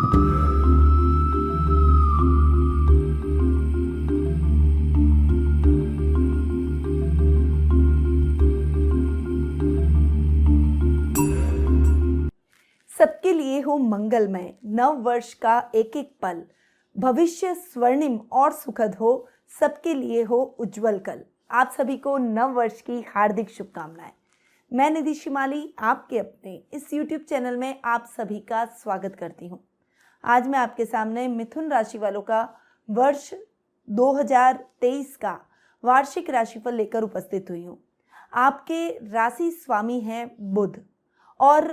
सबके लिए हो मंगलमय नव वर्ष का एक एक पल, भविष्य स्वर्णिम और सुखद हो, सबके लिए हो उज्जवल कल। आप सभी को नव वर्ष की हार्दिक शुभकामनाएं। मैं निधि शिमाली आपके अपने इस YouTube चैनल में आप सभी का स्वागत करती हूं। आज मैं आपके सामने मिथुन राशि वालों का वर्ष 2023 का वार्षिक राशिफल लेकर उपस्थित हुई हूं। आपके राशि स्वामी हैं बुध और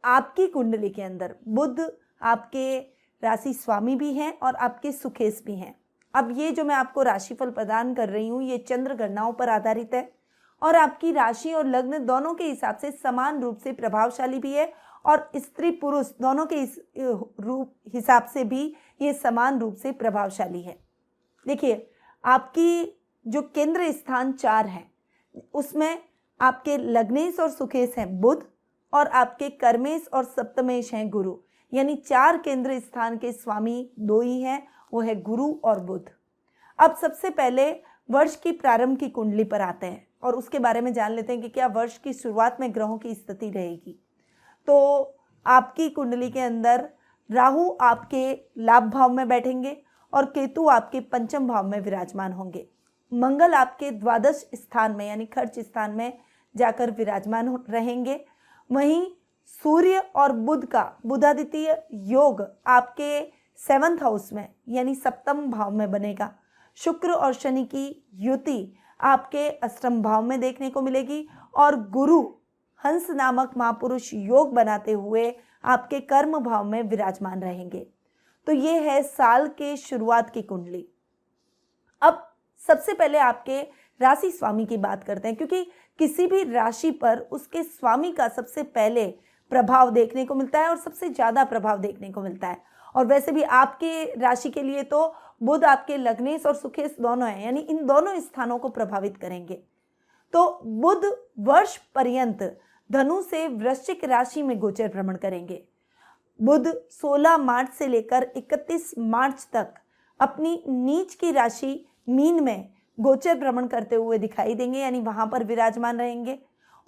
आपकी कुंडली के अंदर बुध आपके राशि स्वामी भी हैं और आपके सुखेश भी हैं। अब ये जो मैं आपको राशिफल प्रदान कर रही हूँ ये चंद्र गणनाओं पर आधारित है और आपकी राशि और लग्न दोनों के हिसाब से समान रूप से प्रभावशाली भी है और स्त्री पुरुष दोनों के हिसाब से भी ये समान रूप से प्रभावशाली है। देखिए, आपकी जो केंद्र स्थान 4 है उसमें आपके लग्नेश और सुखेश हैं बुध और आपके कर्मेश और सप्तमेश हैं गुरु, यानी 4 केंद्र स्थान के स्वामी 2 ही हैं, वो है गुरु और बुध। अब सबसे पहले वर्ष की प्रारंभ की कुंडली पर आते हैं और उसके बारे में जान लेते हैं कि क्या वर्ष की शुरुआत में ग्रहों की स्थिति रहेगी। तो आपकी कुंडली के अंदर राहु आपके लाभ भाव में बैठेंगे और केतु आपके पंचम भाव में विराजमान होंगे। मंगल आपके द्वादश स्थान में यानी खर्च स्थान में जाकर विराजमान रहेंगे। वहीं सूर्य और बुध का बुधादित्य योग आपके 7th हाउस में यानी सप्तम भाव में बनेगा। शुक्र और शनि की युति आपके अष्टम भाव में देखने को मिलेगी और गुरु हंस नामक महापुरुष योग बनाते हुए आपके कर्म भाव में विराजमान रहेंगे। तो ये है साल के शुरुआत की कुंडली। अब सबसे पहले आपके राशि स्वामी की बात करते हैं, क्योंकि किसी भी राशि पर उसके स्वामी का सबसे पहले प्रभाव देखने को मिलता है और सबसे ज़्यादा प्रभाव देखने को मिलता है। और वैसे भी आपके राशि के लिए तो बुध आपके लग्नेश और सुखेश दोनों हैं, यानी इन दोनों स्थानों को प्रभावित करेंगे। तो बुध वर्ष पर्यंत धनु से वृश्चिक राशि में गोचर भ्रमण करेंगे। बुध 16 मार्च से लेकर 31 मार्च तक अपनी नीच की राशि मीन में गोचर भ्रमण करते हुए दिखाई देंगे, यानी वहां पर विराजमान रहेंगे।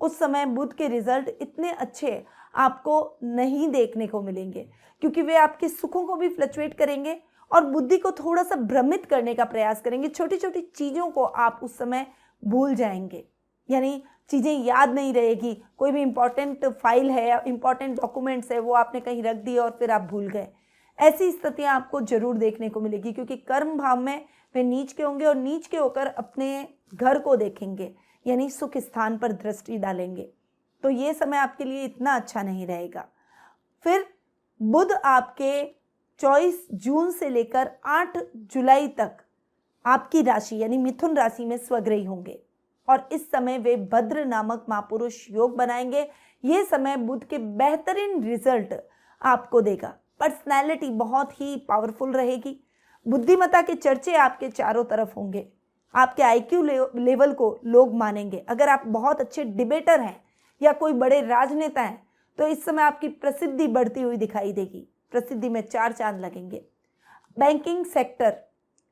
उस समय बुध के रिजल्ट इतने अच्छे आपको नहीं देखने को मिलेंगे, क्योंकि वे आपके सुखों को भी फ्लक्चुएट करेंगे और बुद्धि को थोड़ा सा भ्रमित करने का प्रयास करेंगे। छोटी छोटी चीज़ों को आप उस समय भूल जाएंगे, यानी चीज़ें याद नहीं रहेगी। कोई भी इंपॉर्टेंट फाइल है या इंपॉर्टेंट डॉक्यूमेंट्स है वो आपने कहीं रख दिए और फिर आप भूल गए। ऐसी स्थितियां आपको जरूर देखने को मिलेगी, क्योंकि कर्म भाव में वे नीच के होंगे और नीच के होकर अपने घर को देखेंगे, यानी सुख स्थान पर दृष्टि डालेंगे। तो ये समय आपके लिए इतना अच्छा नहीं रहेगा। फिर बुध आपके 24 जून से लेकर 8 जुलाई तक आपकी राशि यानी मिथुन राशि में स्वग्रही होंगे और इस समय वे भद्र नामक महापुरुष योग बनाएंगे। ये समय बुध के बेहतरीन रिजल्ट आपको देगा। पर्सनैलिटी बहुत ही पावरफुल रहेगी। बुद्धिमत्ता के चर्चे आपके चारों तरफ होंगे। आपके आईक्यू लेवल को लोग मानेंगे। अगर आप बहुत अच्छे डिबेटर हैं या कोई बड़े राजनेता हैं तो इस समय आपकी प्रसिद्धि बढ़ती हुई दिखाई देगी। प्रसिद्धि में 4 चांद लगेंगे। बैंकिंग सेक्टर,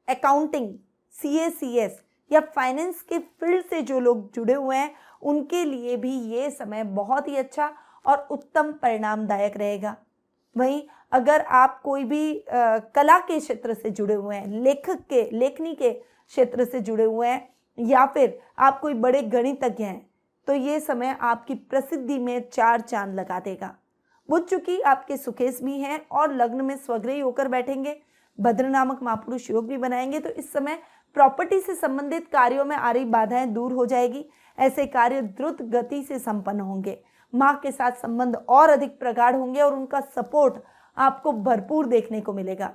अकाउंटिंग, CACS या फाइनेंस के फील्ड से जो लोग जुड़े हुए हैं उनके लिए भी ये समय बहुत ही अच्छा और उत्तम परिणामदायक रहेगा। वहीं अगर आप कोई भी कला के क्षेत्र से जुड़े हुए हैं, लेखनी के क्षेत्र से जुड़े हुए हैं या फिर आप कोई बड़े गणितज्ञ हैं तो ये समय आपकी प्रसिद्धि में 4 चांद लगा देगा। बुध चूंकि आपके सुखेश भी हैं और लग्न में स्वग्रही होकर बैठेंगे, भद्र नामक महापुरुष योग भी बनाएंगे, तो इस समय प्रॉपर्टी से संबंधित कार्यों में आ रही बाधाएं दूर हो जाएगी। ऐसे कार्य द्रुत गति से संपन्न होंगे। माँ के साथ संबंध और अधिक प्रगाढ़ होंगे और उनका सपोर्ट आपको भरपूर देखने को मिलेगा।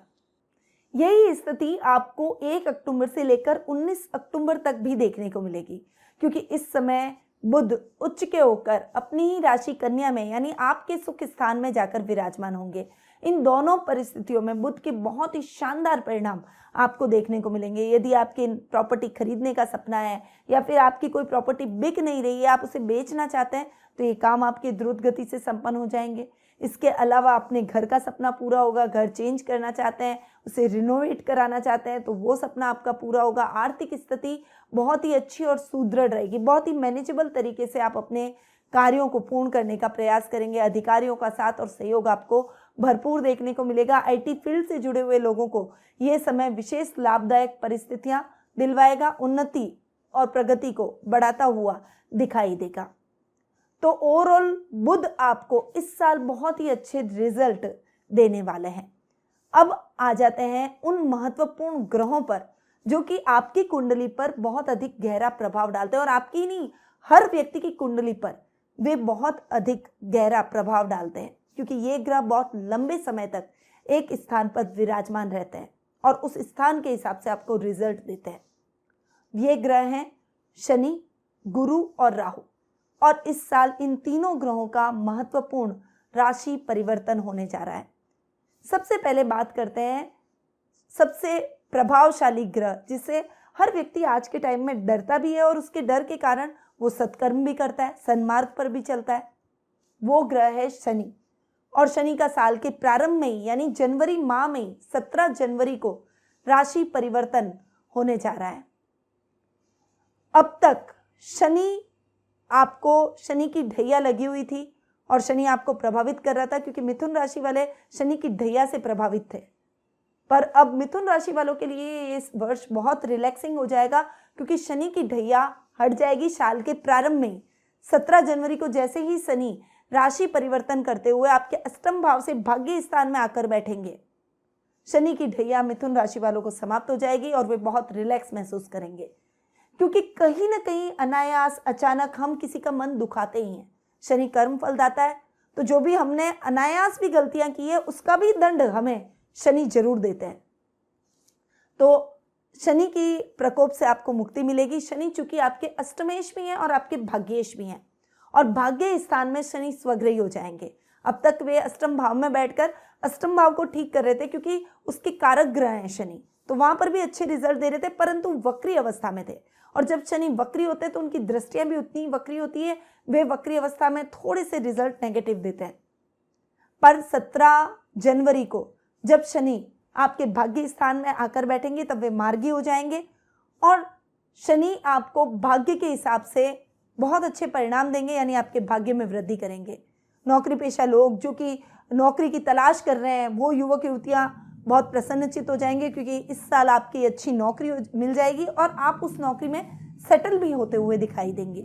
यही स्थिति आपको 1 अक्टूबर से लेकर 19 अक्टूबर तक भी देखने को मिलेगी, क्योंकि इस समय बुध उच्च के होकर अपनी ही राशि कन्या में यानी आपके सुख स्थान में जाकर विराजमान होंगे। इन दोनों परिस्थितियों में बुध के बहुत ही शानदार परिणाम आपको देखने को मिलेंगे। यदि आपकी प्रॉपर्टी खरीदने का सपना है या फिर आपकी कोई प्रॉपर्टी बिक नहीं रही है, आप उसे बेचना चाहते हैं, तो ये काम आपके द्रुत गति से संपन्न हो जाएंगे। इसके अलावा अपने घर का सपना पूरा होगा, घर चेंज करना चाहते हैं, उसे रिनोवेट कराना चाहते हैं तो वो सपना आपका पूरा होगा। आर्थिक स्थिति बहुत ही अच्छी और सुदृढ़ रहेगी, बहुत ही मैनेजेबल तरीके से आप अपने कार्यों को पूर्ण करने का प्रयास करेंगे। अधिकारियों का साथ और सहयोग आपको भरपूर देखने को मिलेगा। आईटी फील्ड से जुड़े हुए लोगों को ये समय विशेष लाभदायक परिस्थितियां दिलवाएगा, उन्नति और प्रगति को बढ़ाता हुआ दिखाई देगा। तो ओवरऑल बुध आपको इस साल बहुत ही अच्छे रिजल्ट देने वाले हैं। अब आ जाते हैं उन महत्वपूर्ण ग्रहों पर जो कि आपकी कुंडली पर बहुत अधिक गहरा प्रभाव डालते हैं, और आपकी नहीं, हर व्यक्ति की कुंडली पर वे बहुत अधिक गहरा प्रभाव डालते हैं, क्योंकि ये ग्रह बहुत लंबे समय तक एक स्थान पर विराजमान रहते हैं और उस स्थान के हिसाब से आपको रिजल्ट देते हैं। ये ग्रह हैं शनि, गुरु और राहु, और इस साल इन तीनों ग्रहों का महत्वपूर्ण राशि परिवर्तन होने जा रहा है। सबसे पहले बात करते हैं सबसे प्रभावशाली ग्रह जिससे हर व्यक्ति आज के टाइम में डरता भी है और उसके डर के कारण वो सत्कर्म भी करता है, सन्मार्ग पर भी चलता है। वो ग्रह है शनि, और शनि का साल के प्रारंभ में ही यानी जनवरी माह में ही 17 जनवरी को राशि परिवर्तन होने जा रहा है। अब तक शनि की ढैया लगी हुई थी और शनि आपको प्रभावित कर रहा था, क्योंकि मिथुन राशि वाले शनि की ढैया से प्रभावित थे। पर अब मिथुन राशि वालों के लिए इस वर्ष बहुत रिलैक्सिंग हो जाएगा, क्योंकि शनि की ढैया हट जाएगी साल के प्रारंभ में। 17 जनवरी को जैसे ही शनि राशि परिवर्तन करते हुए आपके अष्टम भाव से भाग्य स्थान में आकर बैठेंगे, शनि की ढैया मिथुन राशि वालों को समाप्त हो जाएगी और वे बहुत रिलैक्स महसूस करेंगे, क्योंकि कहीं ना कहीं अनायास अचानक हम किसी का मन दुखाते ही हैं। शनि कर्म फलदाता है, तो जो भी हमने अनायास भी गलतियां की है उसका भी दंड हमें शनि जरूर देते हैं। तो शनि की प्रकोप से आपको मुक्ति मिलेगी। शनि चूंकि आपके अष्टमेश भी हैं और आपके भाग्येश भी हैं, और भाग्य स्थान में शनि स्वग्रही हो जाएंगे। अब तक वे अष्टम भाव में बैठकर अष्टम भाव को ठीक कर रहे थे, क्योंकि उसके कारक ग्रह हैं शनि, तो वहां पर भी अच्छे रिजल्ट दे रहे थे, परंतु वक्री अवस्था में थे। और जब शनि वक्री होते हैं तो उनकी दृष्टियां भी उतनी वक्री होती है, वे वक्री अवस्था में थोड़े से रिजल्ट नेगेटिव देते हैं। पर 17 जनवरी को जब शनि आपके भाग्य स्थान में आकर बैठेंगे तब वे मार्गी हो जाएंगे, और शनि आपको भाग्य के हिसाब से बहुत अच्छे परिणाम देंगे, यानी आपके भाग्य में वृद्धि करेंगे। नौकरी पेशा लोग जो कि नौकरी की तलाश कर रहे हैं, वो युवक युवतियां बहुत प्रसन्नचित हो जाएंगे, क्योंकि इस साल आपकी अच्छी नौकरी मिल जाएगी और आप उस नौकरी में सेटल भी होते हुए दिखाई देंगे।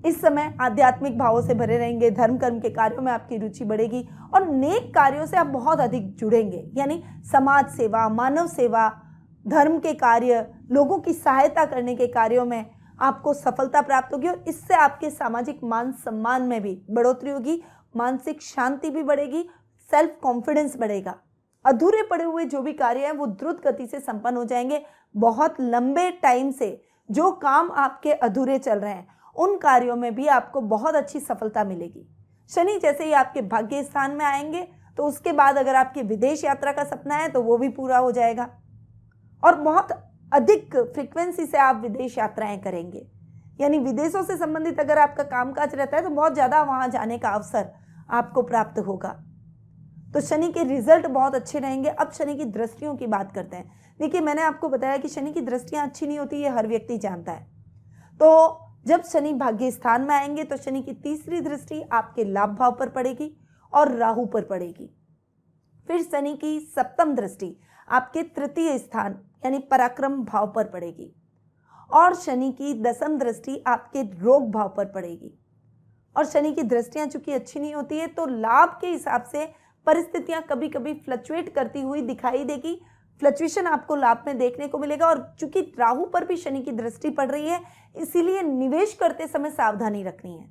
इस समय आध्यात्मिक भावों से भरे रहेंगे, धर्म कर्म के कार्यों में आपकी रुचि बढ़ेगी और नेक कार्यों से आप बहुत अधिक जुड़ेंगे, यानी समाज सेवा, मानव सेवा, धर्म के कार्य, लोगों की सहायता करने के कार्यों में आपको सफलता प्राप्त होगी, और इससे आपके सामाजिक मान सम्मान में भी बढ़ोतरी होगी, मानसिक शांति भी बढ़ेगी, सेल्फ कॉन्फिडेंस बढ़ेगा। अधूरे पड़े हुए जो भी कार्य हैं वो द्रुत गति से संपन्न हो जाएंगे। बहुत लंबे टाइम से जो काम आपके अधूरे चल रहे हैं उन कार्यों में भी आपको बहुत अच्छी सफलता मिलेगी। शनि जैसे ही आपके भाग्य स्थान में आएंगे तो उसके बाद अगर आपके विदेश यात्रा का सपना है तो वो भी पूरा हो जाएगा, और बहुत अधिक फ्रीक्वेंसी से आप विदेश यात्राएं करेंगे, यानी विदेशों से संबंधित अगर आपका कामकाज रहता है तो बहुत ज़्यादा वहाँ जाने का अवसर आपको प्राप्त होगा। तो शनि के रिजल्ट बहुत अच्छे रहेंगे। अब शनि की दृष्टियों की बात करते हैं। देखिए, मैंने आपको बताया कि शनि की दृष्टियां अच्छी नहीं होती, ये हर व्यक्ति जानता है। तो जब शनि भाग्य स्थान में आएंगे तो शनि की तीसरी दृष्टि आपके लाभ भाव पर पड़ेगी और राहु पर पड़ेगी। फिर शनि की सप्तम दृष्टि आपके तृतीय स्थान यानी पराक्रम भाव पर पड़ेगी, और शनि की दसम दृष्टि आपके रोग भाव पर पड़ेगी। और शनि की दृष्टियां चूंकि अच्छी नहीं होती है तो लाभ के हिसाब से परिस्थितियां कभी कभी फ्लक्चुएट करती हुई दिखाई देगी, फ्लक्चुएशन आपको लाभ में देखने को मिलेगा। और चूंकि राहु पर भी शनि की दृष्टि पड़ रही है, इसीलिए निवेश करते समय सावधानी रखनी है।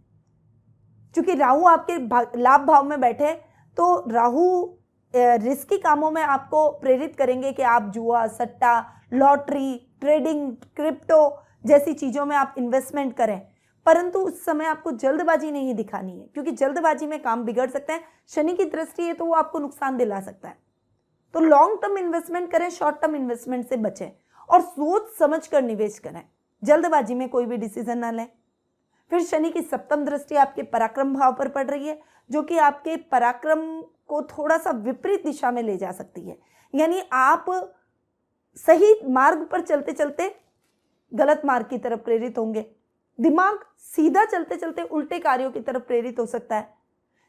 चूंकि राहु आपके लाभ भाव में बैठे तो राहु रिस्की कामों में आपको प्रेरित करेंगे कि आप जुआ, सट्टा, लॉटरी, ट्रेडिंग, क्रिप्टो जैसी चीज़ों में आप इन्वेस्टमेंट करें, परंतु उस समय आपको जल्दबाजी नहीं दिखानी है, क्योंकि जल्दबाजी में काम बिगड़ सकता है। शनि की दृष्टि है तो वो आपको नुकसान दिला सकता है। तो लॉन्ग टर्म इन्वेस्टमेंट करें, शॉर्ट टर्म इन्वेस्टमेंट से बचें और सोच समझ कर निवेश करें। जल्दबाजी में कोई भी डिसीजन ना लें। फिर शनि की सप्तम दृष्टि आपके पराक्रम भाव पर पड़ रही है, जो कि आपके पराक्रम को थोड़ा सा विपरीत दिशा में ले जा सकती है। यानी आप सही मार्ग पर चलते चलते गलत मार्ग की तरफ प्रेरित होंगे। दिमाग सीधा चलते चलते उल्टे कार्यों की तरफ प्रेरित हो सकता है।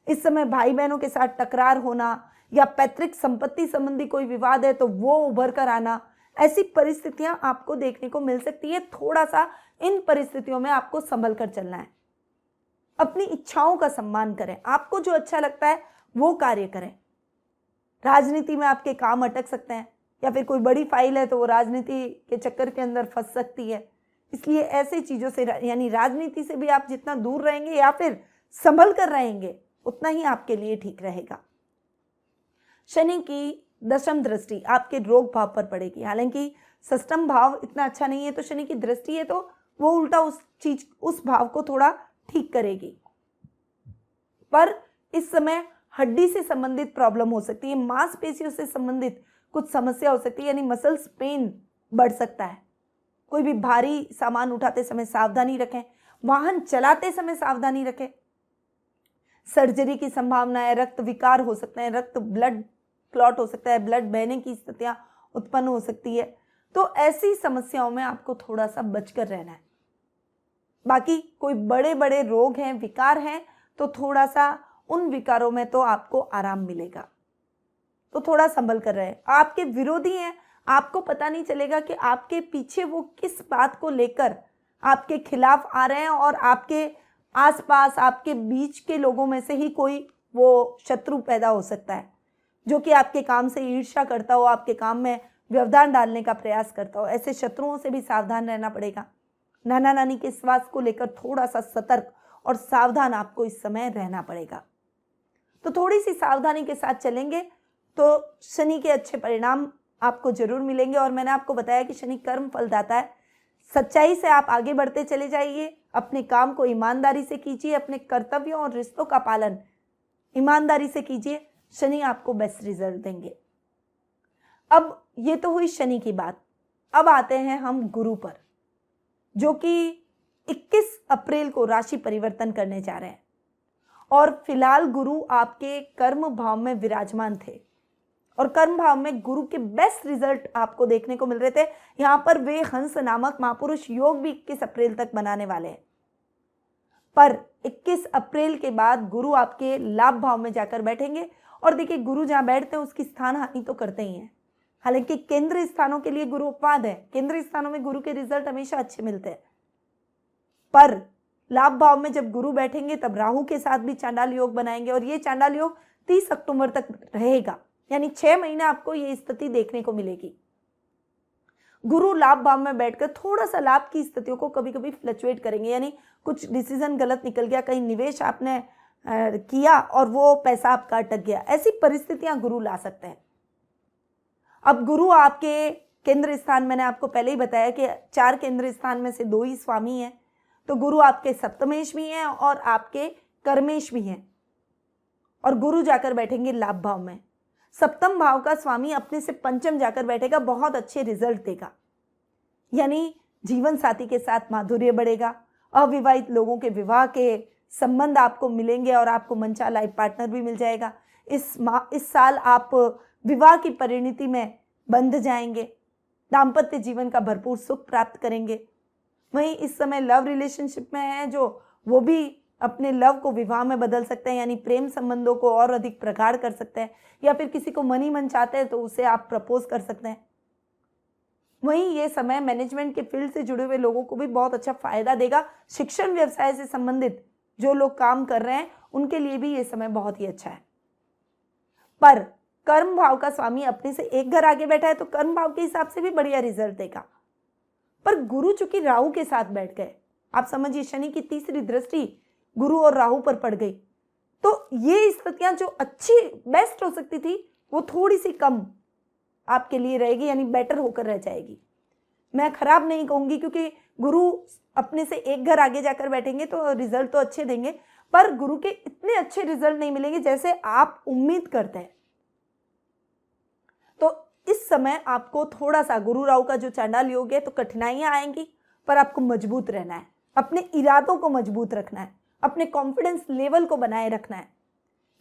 इस समय भाई बहनों के साथ टकरार होना या पैतृक संपत्ति संबंधी कोई विवाद है तो वो उभर कर आना, ऐसी परिस्थितियां आपको देखने को मिल सकती है। थोड़ा सा इन परिस्थितियों में आपको संभल कर चलना है। अपनी इच्छाओं का सम्मान करें, आपको जो अच्छा लगता है वो कार्य करें। राजनीति में आपके काम अटक सकते हैं, या फिर कोई बड़ी फाइल है तो वो राजनीति के चक्कर के अंदर फंस सकती है। इसलिए ऐसी चीज़ों से यानी राजनीति से भी आप जितना दूर रहेंगे या फिर संभल कर रहेंगे उतना ही आपके लिए ठीक रहेगा। शनि की दशम दृष्टि आपके रोग भाव पर पड़ेगी। हालांकि षष्ठम भाव इतना अच्छा नहीं है, तो शनि की दृष्टि है तो वो उल्टा उस भाव को थोड़ा ठीक करेगी। पर इस समय हड्डी से संबंधित प्रॉब्लम हो सकती है, मांसपेशियों से संबंधित कुछ समस्या हो सकती है, यानी मसल्स पेन बढ़ सकता है। कोई भी भारी सामान उठाते समय सावधानी रखें, वाहन चलाते समय सावधानी रखें। सर्जरी की संभावना है, रक्त विकार हो सकते हैं, रक्त ब्लड क्लॉट हो सकता है, ब्लड बहने की स्थितियां उत्पन्न हो सकती है। तो ऐसी समस्याओं में आपको थोड़ा सा बचकर रहना है। बाकी कोई बड़े बड़े रोग हैं, विकार हैं, तो थोड़ा सा उन विकारों में तो आपको आराम मिलेगा, तो थोड़ा संभल कर रहे। आपके विरोधी हैं, आपको पता नहीं चलेगा कि आपके पीछे वो किस बात को लेकर आपके खिलाफ आ रहे हैं, और आपके आसपास आपके बीच के लोगों में से ही कोई वो शत्रु पैदा हो सकता है जो कि आपके काम से ईर्ष्या करता हो, आपके काम में व्यवधान डालने का प्रयास करता हो। ऐसे शत्रुओं से भी सावधान रहना पड़ेगा। नाना नानी के स्वास्थ्य को लेकर थोड़ा सा सतर्क और सावधान आपको इस समय रहना पड़ेगा। तो थोड़ी सी सावधानी के साथ चलेंगे तो शनि के अच्छे परिणाम आपको जरूर मिलेंगे। और मैंने आपको बताया कि शनि कर्म फलदाता है। सच्चाई से आप आगे बढ़ते चले जाइए, अपने काम को ईमानदारी से कीजिए, अपने कर्तव्यों और रिश्तों का पालन ईमानदारी से कीजिए, शनि आपको बेस्ट रिजल्ट देंगे। अब ये तो हुई शनि की बात। अब आते हैं हम गुरु पर, जो कि 21 अप्रैल को राशि परिवर्तन करने जा रहे हैं। और फिलहाल गुरु आपके कर्म भाव में विराजमान थे, और कर्म भाव में गुरु के बेस्ट रिजल्ट आपको देखने को मिल रहे थे। यहाँ पर वे हंस नामक महापुरुष योग भी 21 अप्रैल तक बनाने वाले हैं। पर 21 अप्रैल के बाद गुरु आपके लाभ भाव में जाकर बैठेंगे। और देखिए, गुरु जहाँ बैठते हैं उसकी स्थान हानि तो करते ही हैं। हालांकि केंद्र स्थानों के लिए गुरु अपवाद है, केंद्र स्थानों में गुरु के रिजल्ट हमेशा अच्छे मिलते हैं। पर लाभ भाव में जब गुरु बैठेंगे तब राहु के साथ भी चांडाल योग बनाएंगे, और ये चांडाल योग 30 अक्टूबर तक रहेगा, यानी 6 महीने आपको ये स्थिति देखने को मिलेगी। गुरु लाभ भाव में बैठकर थोड़ा सा लाभ की स्थितियों को कभी कभी फ्लक्चुएट करेंगे, यानी कुछ डिसीजन गलत निकल गया, कहीं निवेश आपने किया और वो पैसा आपका अटक गया, ऐसी परिस्थितियां गुरु ला सकते हैं। अब गुरु आपके केंद्र स्थान, मैंने आपको पहले ही बताया कि 4 केंद्र स्थान में से 2 ही स्वामी हैं, तो गुरु आपके सप्तमेश भी हैं और आपके कर्मेश भी हैं। और गुरु जाकर बैठेंगे लाभ भाव में। सप्तम भाव का स्वामी अपने से पंचम जाकर बैठेगा, बहुत अच्छे रिजल्ट देगा। यानी जीवन साथी के साथ माधुर्य बढ़ेगा, अविवाहित लोगों के विवाह के संबंध आपको मिलेंगे और आपको मनचाहा लाइफ पार्टनर भी मिल जाएगा। इस साल आप विवाह की परिणति में बंध जाएंगे, दाम्पत्य जीवन का भरपूर सुख प्राप्त करेंगे। वहीं इस समय लव रिलेशनशिप में है जो, वो भी अपने लव को विवाह में बदल सकते हैं, यानी प्रेम संबंधों को और अधिक प्रगाढ़ कर सकते हैं, या फिर किसी को मन ही मन चाहते हैं तो उसे आप प्रपोज कर सकते हैं। वहीं ये समय मैनेजमेंट के फील्ड से जुड़े हुए लोगों को भी बहुत अच्छा फायदा देगा। शिक्षण व्यवसाय से संबंधित जो लोग काम कर रहे हैं उनके लिए भी ये समय बहुत ही अच्छा है। पर कर्म भाव का स्वामी अपने से एक घर आगे बैठा है तो कर्म भाव के हिसाब से भी बढ़िया रिजल्ट देगा। पर गुरु चूंकि राहु के साथ बैठ गए, आप समझिए शनि की तीसरी दृष्टि गुरु और राहु पर पड़ गई, तो ये स्थितियां जो अच्छी बेस्ट हो सकती थी वो थोड़ी सी कम आपके लिए रहेगी, यानी बेटर होकर रह जाएगी। मैं खराब नहीं कहूंगी, क्योंकि गुरु अपने से एक घर आगे जाकर बैठेंगे तो रिजल्ट तो अच्छे देंगे, पर गुरु के इतने अच्छे रिजल्ट नहीं मिलेंगे जैसे आप उम्मीद करते हैं। तो इस समय आपको थोड़ा सा, गुरु राहु का जो चांडाल योग है, तो कठिनाइयां आएंगी, पर आपको मजबूत रहना है। अपने इरादों को मजबूत रखना है, अपने कॉन्फिडेंस लेवल को बनाए रखना है।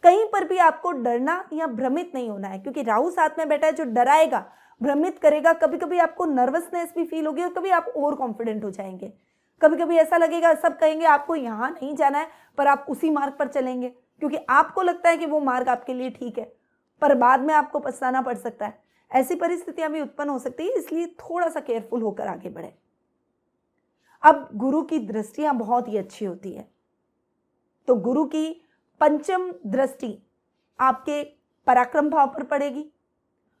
कहीं पर भी आपको डरना या भ्रमित नहीं होना है, क्योंकि राहु साथ में बैठा है जो डराएगा, भ्रमित करेगा। कभी कभी आपको नर्वसनेस भी फील होगी और कभी आप ओवर कॉन्फिडेंट हो जाएंगे। कभी कभी ऐसा लगेगा, सब कहेंगे आपको यहाँ नहीं जाना है, पर आप उसी मार्ग पर चलेंगे क्योंकि आपको लगता है कि वो मार्ग आपके लिए ठीक है, पर बाद में आपको पछताना पड़ सकता है। ऐसी परिस्थितियां भी उत्पन्न हो सकती है, इसलिए थोड़ा सा केयरफुल होकर आगे बढ़े। अब गुरु की दृष्टियां बहुत ही अच्छी होती है, तो गुरु की पंचम दृष्टि आपके पराक्रम भाव पर पड़ेगी,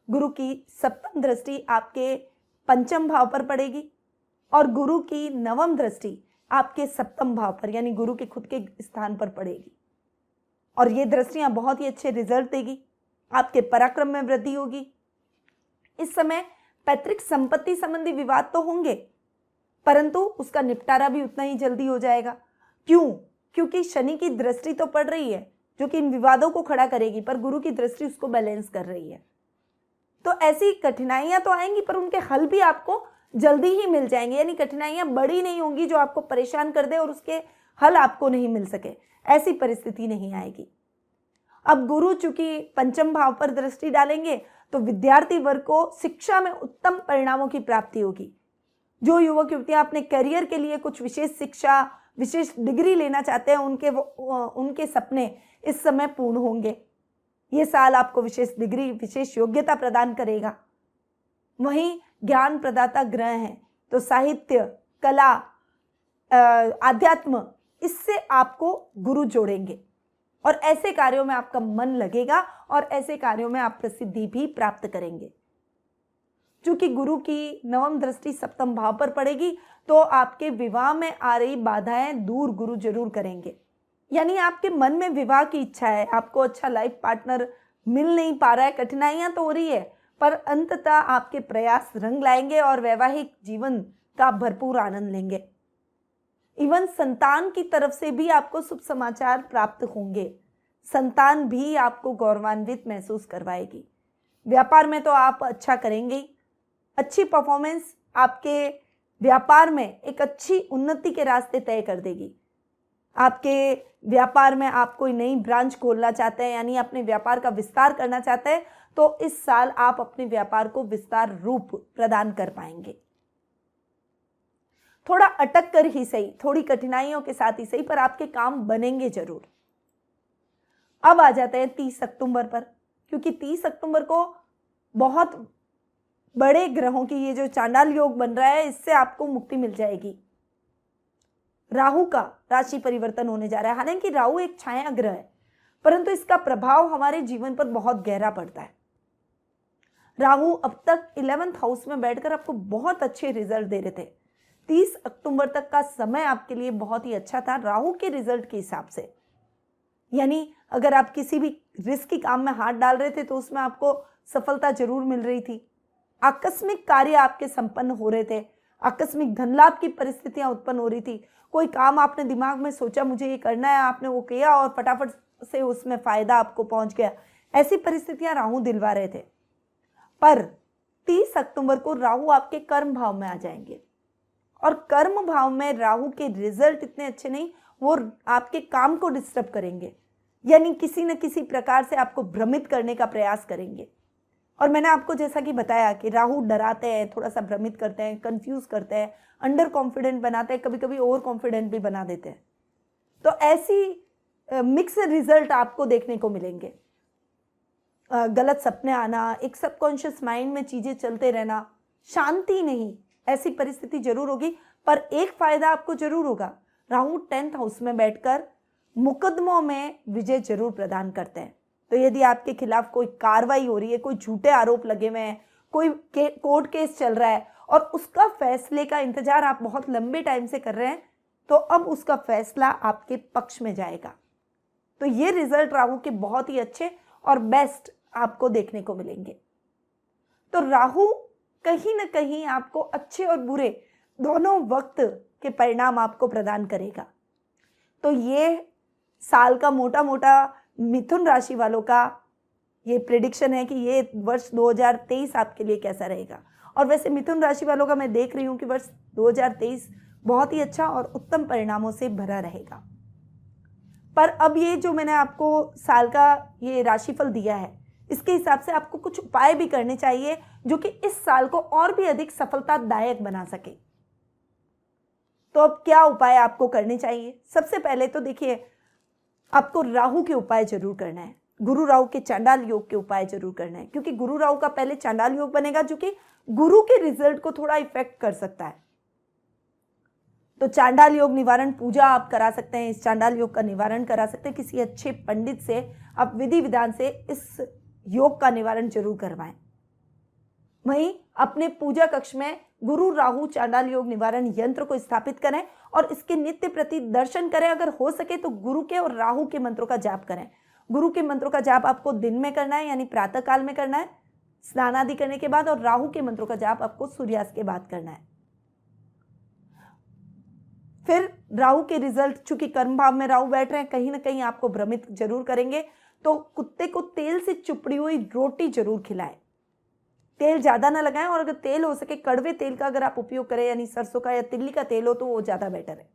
गुरु की सप्तम दृष्टि आपके पंचम भाव पर पड़ेगी और गुरु की नवम दृष्टि आपके सप्तम भाव पर यानी गुरु के खुद के स्थान पर पड़ेगी। और ये दृष्टियां बहुत ही अच्छे रिजल्ट देगी, आपके पराक्रम में वृद्धि होगी। इस समय पैतृक संपत्ति संबंधी विवाद तो होंगे, परंतु उसका निपटारा भी उतना ही जल्दी हो जाएगा। क्यों? क्योंकि शनि की दृष्टि तो पड़ रही है जो कि इन विवादों को खड़ा करेगी, पर गुरु की दृष्टि उसको बैलेंस कर रही है। तो ऐसी कठिनाइयां तो आएंगी, पर उनके हल भी आपको जल्दी ही मिल जाएंगे, यानी कठिनाइयां बड़ी नहीं होंगी जो आपको परेशान कर दे और उसके हल आपको नहीं मिल सके, ऐसी परिस्थिति नहीं आएगी। अब गुरु चूंकि पंचम भाव पर दृष्टि डालेंगे तो विद्यार्थी वर्ग को शिक्षा में उत्तम परिणामों की प्राप्ति होगी। जो युवक युवतियां अपने करियर के लिए कुछ विशेष शिक्षा, विशेष डिग्री लेना चाहते हैं, उनके सपने इस समय पूर्ण होंगे। ये साल आपको विशेष डिग्री, विशेष योग्यता प्रदान करेगा। वहीं ज्ञान प्रदाता ग्रह हैं, तो साहित्य, कला, आध्यात्म, इससे आपको गुरु जोड़ेंगे और ऐसे कार्यों में आपका मन लगेगा और ऐसे कार्यों में आप प्रसिद्धि भी प्राप्त करेंगे। चूंकि गुरु की नवम दृष्टि सप्तम भाव पर पड़ेगी तो आपके विवाह में आ रही बाधाएं दूर गुरु जरूर करेंगे। यानी आपके मन में विवाह की इच्छा है, आपको अच्छा लाइफ पार्टनर मिल नहीं पा रहा है, कठिनाइयां तो हो रही है, पर अंततः आपके प्रयास रंग लाएंगे और वैवाहिक जीवन का भरपूर आनंद लेंगे। इवन संतान की तरफ से भी आपको शुभ समाचार प्राप्त होंगे। संतान भी आपको गौरवान्वित महसूस करवाएगी। व्यापार में तो आप अच्छा करेंगे, अच्छी परफॉर्मेंस आपके व्यापार में एक अच्छी उन्नति के रास्ते तय कर देगी। आपके व्यापार में आप कोई नई ब्रांच खोलना चाहते हैं, यानी अपने व्यापार का विस्तार करना चाहते हैं, तो इस साल आप अपने व्यापार को विस्तार रूप प्रदान कर पाएंगे। थोड़ा अटक कर ही सही, थोड़ी कठिनाइयों के साथ ही सही, पर आपके काम बनेंगे जरूर। अब आ जाते हैं 30 अक्टूबर पर, क्योंकि 30 अक्टूबर को बहुत बड़े ग्रहों की ये जो चांडाल योग बन रहा है, इससे आपको मुक्ति मिल जाएगी। राहु का राशि परिवर्तन होने जा रहा है। हालांकि राहु एक छाया ग्रह है, परंतु इसका प्रभाव हमारे जीवन पर बहुत गहरा पड़ता है। राहु अब तक 11th हाउस में बैठकर आपको बहुत अच्छे रिजल्ट दे रहे थे। 30 अक्टूबर तक का समय आपके लिए बहुत ही अच्छा था राहु के रिजल्ट के हिसाब से। यानी अगर आप किसी भी रिस्की काम में हाथ डाल रहे थे तो उसमें आपको सफलता जरूर मिल रही थी। आकस्मिक कार्य आपके संपन्न हो रहे थे, आकस्मिक धन लाभ की परिस्थितियां उत्पन्न हो रही थी। कोई काम आपने दिमाग में सोचा मुझे ये करना है, आपने वो किया और फटाफट से उसमें फायदा आपको पहुंच गया। ऐसी परिस्थितियां राहु दिलवा रहे थे। पर 30 अक्टूबर को राहु आपके कर्म भाव में आ जाएंगे और कर्म भाव में राहु के रिजल्ट इतने अच्छे नहीं, वो आपके काम को डिस्टर्ब करेंगे, यानी किसी न किसी प्रकार से आपको भ्रमित करने का प्रयास करेंगे। और मैंने आपको जैसा कि बताया कि राहु डराते हैं, थोड़ा सा भ्रमित करते हैं, कंफ्यूज करते हैं, अंडर कॉन्फिडेंट बनाते हैं, कभी कभी ओवर कॉन्फिडेंट भी बना देते हैं। तो ऐसी मिक्स रिजल्ट आपको देखने को मिलेंगे। गलत सपने आना, एक सबकॉन्शियस माइंड में चीजें चलते रहना, शांति नहीं, ऐसी परिस्थिति जरूर होगी। पर एक फायदा आपको जरूर होगा, राहु 10th हाउस में बैठकर मुकदमों में विजय जरूर प्रदान करते हैं। तो यदि आपके खिलाफ कोई कार्रवाई हो रही है, कोई झूठे आरोप लगे हुए हैं, कोई कोर्ट केस चल रहा है और उसका फैसले का इंतजार आप बहुत लंबे टाइम से कर रहे हैं, तो अब उसका फैसला आपके पक्ष में जाएगा। तो ये रिजल्ट राहु के बहुत ही अच्छे और बेस्ट आपको देखने को मिलेंगे। तो राहु कहीं ना कहीं आपको अच्छे और बुरे दोनों वक्त के परिणाम आपको प्रदान करेगा। तो ये साल का मोटा मोटा मिथुन राशि वालों का ये प्रेडिक्शन है कि ये वर्ष 2023 आपके लिए कैसा रहेगा। और वैसे मिथुन राशि वालों का मैं देख रही हूँ कि वर्ष 2023 बहुत ही अच्छा और उत्तम परिणामों से भरा रहेगा। पर अब ये जो मैंने आपको साल का ये राशिफल दिया है, इसके हिसाब से आपको कुछ उपाय भी करने चाहिए जो कि इस साल को और भी अधिक सफलतादायक बना सके। तो अब क्या उपाय आपको करने चाहिए? सबसे पहले तो देखिए, आपको राहु के उपाय जरूर करना है। गुरु राहु के चांडाल योग के उपाय जरूर करना है, क्योंकि गुरु राहु का पहले चांडाल योग बनेगा जो कि गुरु के रिजल्ट को थोड़ा इफेक्ट कर सकता है। तो चांडाल योग निवारण पूजा आप करा सकते हैं, इस चांडाल योग का निवारण करा सकते हैं। किसी अच्छे पंडित से आप विधि विधान से इस योग का निवारण जरूर करवाएं। वहीं अपने पूजा कक्ष में गुरु राहु चांडाल योग निवारण यंत्र को स्थापित करें और इसके नित्य प्रति दर्शन करें। अगर हो सके तो गुरु के और राहु के मंत्रों का जाप करें। गुरु के मंत्रों का जाप आपको दिन में करना है, यानी प्रातः काल में करना है स्नान आदि करने के बाद, और राहु के मंत्रों का जाप आपको सूर्यास्त के बाद करना है। फिर राहु के रिजल्ट, चूंकि कर्म भाव में राहु बैठ रहे हैं, कहीं ना कहीं आपको भ्रमित जरूर करेंगे। तो कुत्ते को तेल से चुपड़ी हुई रोटी जरूर खिलाएं। तेल ज्यादा ना लगाएं, और अगर तेल हो सके कड़वे तेल का अगर आप उपयोग करें, यानी सरसों का या तिल्ली का तेल हो, तो वो ज्यादा बेटर है।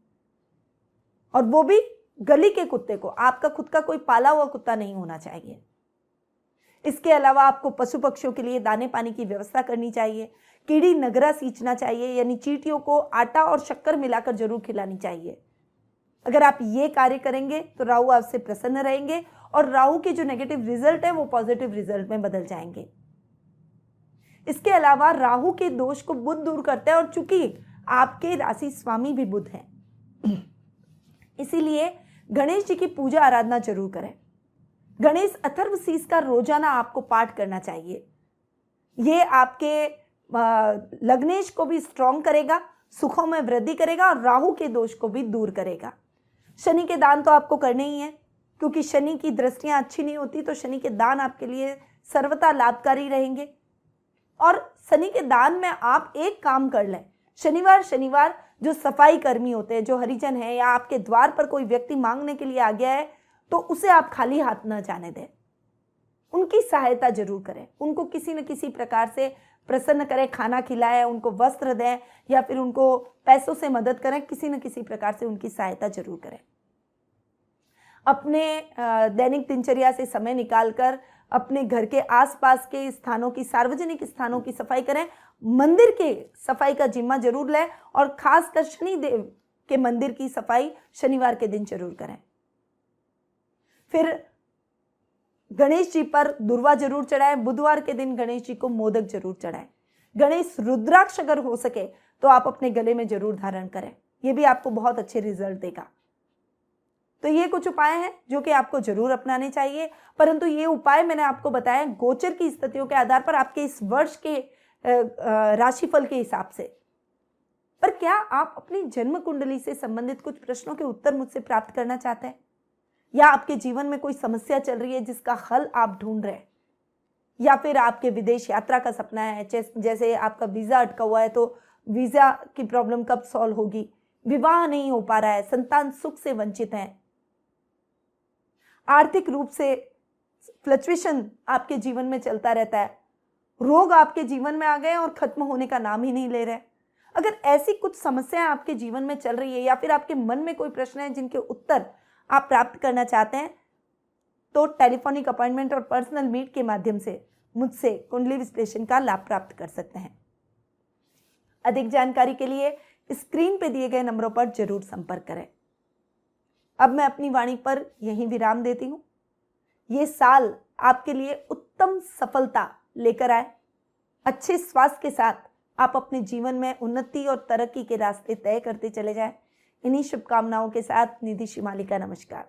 और वो भी गली के कुत्ते को, आपका खुद का कोई पाला हुआ कुत्ता नहीं होना चाहिए। इसके अलावा आपको पशु पक्षियों के लिए दाने पानी की व्यवस्था करनी चाहिए। कीड़ी नगरा सींचना चाहिए, यानी चींटियों को आटा और शक्कर मिलाकर जरूर खिलानी चाहिए। अगर आप ये कार्य करेंगे तो राहु आपसे प्रसन्न रहेंगे और राहु के जो नेगेटिव रिजल्ट है वो पॉजिटिव रिजल्ट में बदल जाएंगे। इसके अलावा राहु के दोष को बुध दूर करते हैं, और चूंकि आपके राशि स्वामी भी बुध हैं, इसीलिए गणेश जी की पूजा आराधना जरूर करें। गणेश अथर्व शीष का रोजाना आपको पाठ करना चाहिए। ये आपके लग्नेश को भी स्ट्रॉन्ग करेगा, सुखों में वृद्धि करेगा और राहु के दोष को भी दूर करेगा। शनि के दान तो आपको करने ही है, क्योंकि शनि की दृष्टियां अच्छी नहीं होती, तो शनि के दान आपके लिए सर्वथा लाभकारी रहेंगे। और शनि के दान में आप एक काम कर लें, शनिवार जो सफाई कर्मी होते हैं, जो हरिजन है, या आपके द्वार पर कोई व्यक्ति मांगने के लिए आ गया है, तो उसे आप खाली हाथ न जाने दें। उनकी सहायता जरूर करें, उनको किसी न किसी प्रकार से प्रसन्न करें, खाना खिलाएं, उनको वस्त्र दें, या फिर उनको पैसों से मदद करें। किसी न किसी प्रकार से उनकी सहायता जरूर करें। अपने दैनिक दिनचर्या से समय निकालकर अपने घर के आसपास के स्थानों की, सार्वजनिक स्थानों की सफाई करें। मंदिर के सफाई का जिम्मा जरूर लें, और खासकर शनि देव के मंदिर की सफाई शनिवार के दिन जरूर करें। फिर गणेश जी पर दुर्वा जरूर चढ़ाएं। बुधवार के दिन गणेश जी को मोदक जरूर चढ़ाएं। गणेश रुद्राक्ष अगर हो सके तो आप अपने गले में जरूर धारण करें, यह भी आपको बहुत अच्छे रिजल्ट देगा। तो ये कुछ उपाय हैं जो कि आपको जरूर अपनाने चाहिए, परंतु ये उपाय मैंने आपको बताया गोचर की स्थितियों के आधार पर, आपके इस वर्ष के राशिफल के हिसाब से। पर क्या आप अपनी जन्म कुंडली से संबंधित कुछ प्रश्नों के उत्तर मुझसे प्राप्त करना चाहते हैं, या आपके जीवन में कोई समस्या चल रही है जिसका हल आप ढूंढ रहे हैं, या फिर आपके विदेश यात्रा का सपना है, जैसे आपका वीजा अटका हुआ है तो वीजा की प्रॉब्लम कब सॉल्व होगी, विवाह नहीं हो पा रहा है, संतान सुख से वंचित हैं, आर्थिक रूप से फ्लक्चुएशन आपके जीवन में चलता रहता है, रोग आपके जीवन में आ गए और खत्म होने का नाम ही नहीं ले रहे। अगर ऐसी कुछ समस्याएं आपके जीवन में चल रही है, या फिर आपके मन में कोई प्रश्न है जिनके उत्तर आप प्राप्त करना चाहते हैं, तो टेलीफोनिक अपॉइंटमेंट और पर्सनल मीट के माध्यम से मुझसे कुंडली विश्लेषण का लाभ प्राप्त कर सकते हैं। अधिक जानकारी के लिए स्क्रीन पे दिए गए नंबरों पर जरूर संपर्क करें। अब मैं अपनी वाणी पर यहीं विराम देती हूँ। ये साल आपके लिए उत्तम सफलता लेकर आए। अच्छे स्वास्थ्य के साथ आप अपने जीवन में उन्नति और तरक्की के रास्ते तय करते चले जाएं। इन्हीं शुभकामनाओं के साथ निधि शिमाली का नमस्कार।